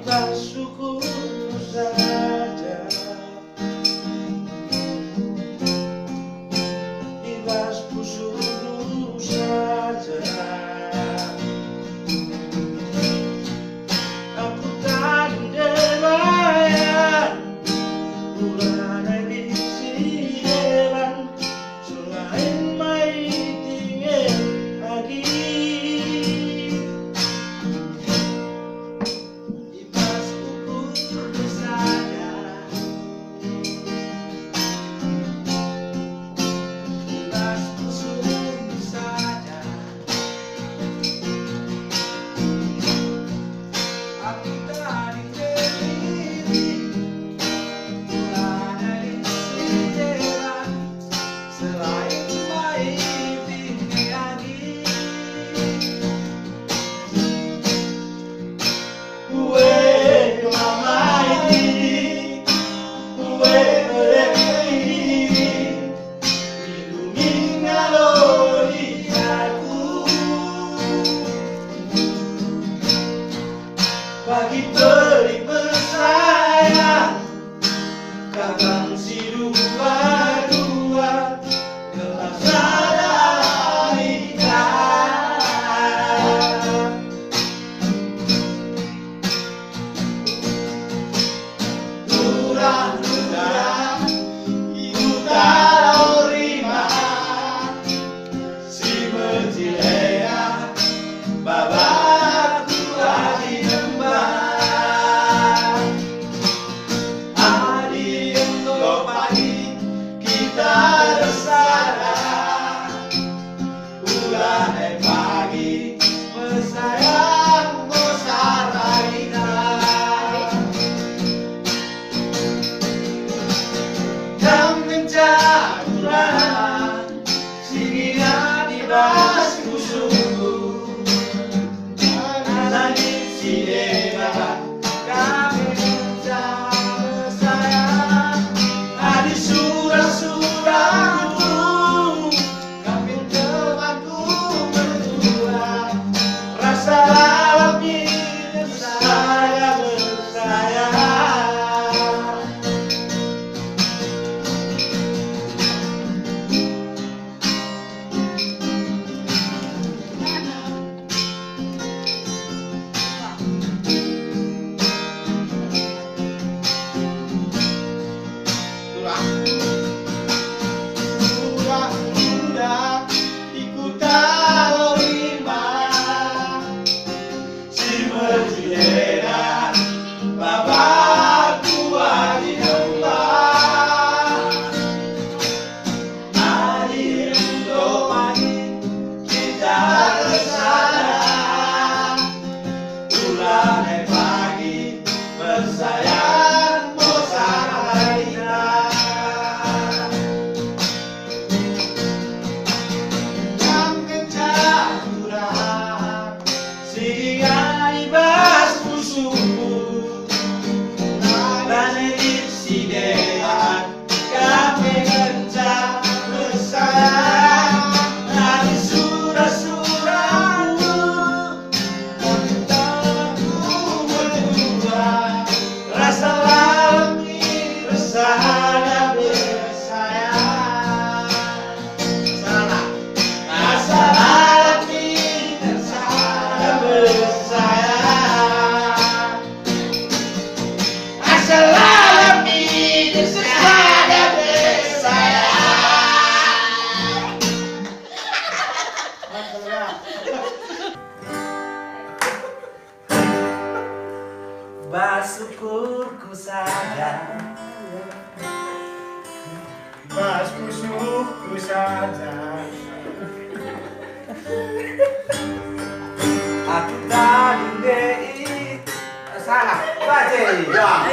bersyukur saja, ikhlas bersyukur saja. Aku tak dibayar bulan di siang, selain mai tinggal lagi. Bagi terik bersayang, kakang si dua-dua telah sadar ikan. Lurah-lurah ibu tahu rima, si berjilea babak tua di pagi bersayang Mosarina, yang mencaburan singgihnya di bas kusuku, nani si dewa kami bersayang, adi surah-surahku salam hidup saya bersayang. Udah ikut tahu berjilera babak tua di lembah, hadir untuk pagi kita bersama, bulan pagi bersayang Mosarina, yang kecaburan singgah ibas musuhku, dan edit si dewa kami kencang bersayang, dari surah-surahku tentangku berdua, rasa lami bersama bersayang. Salah, rasa lami bersama bersayang. Assalami bersama bersayang. Bersyukurku saja, bersyukurku saja, aku tadi dei salah baca ya.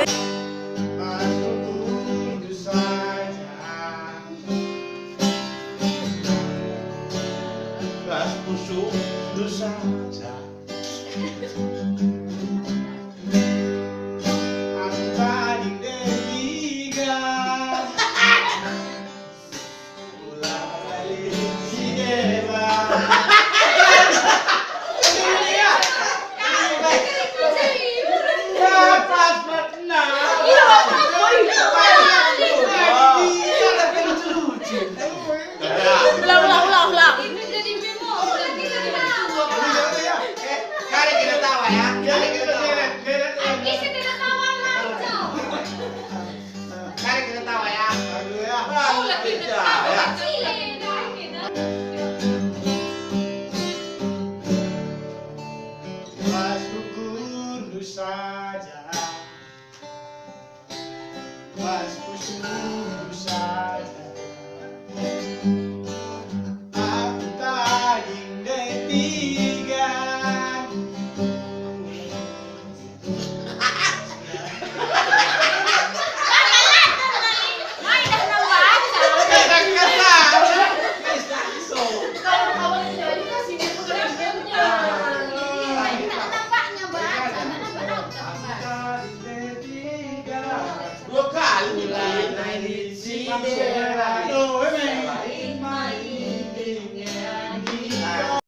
Bersyukurku saja, bersyukurku saja. Mas gugur saja.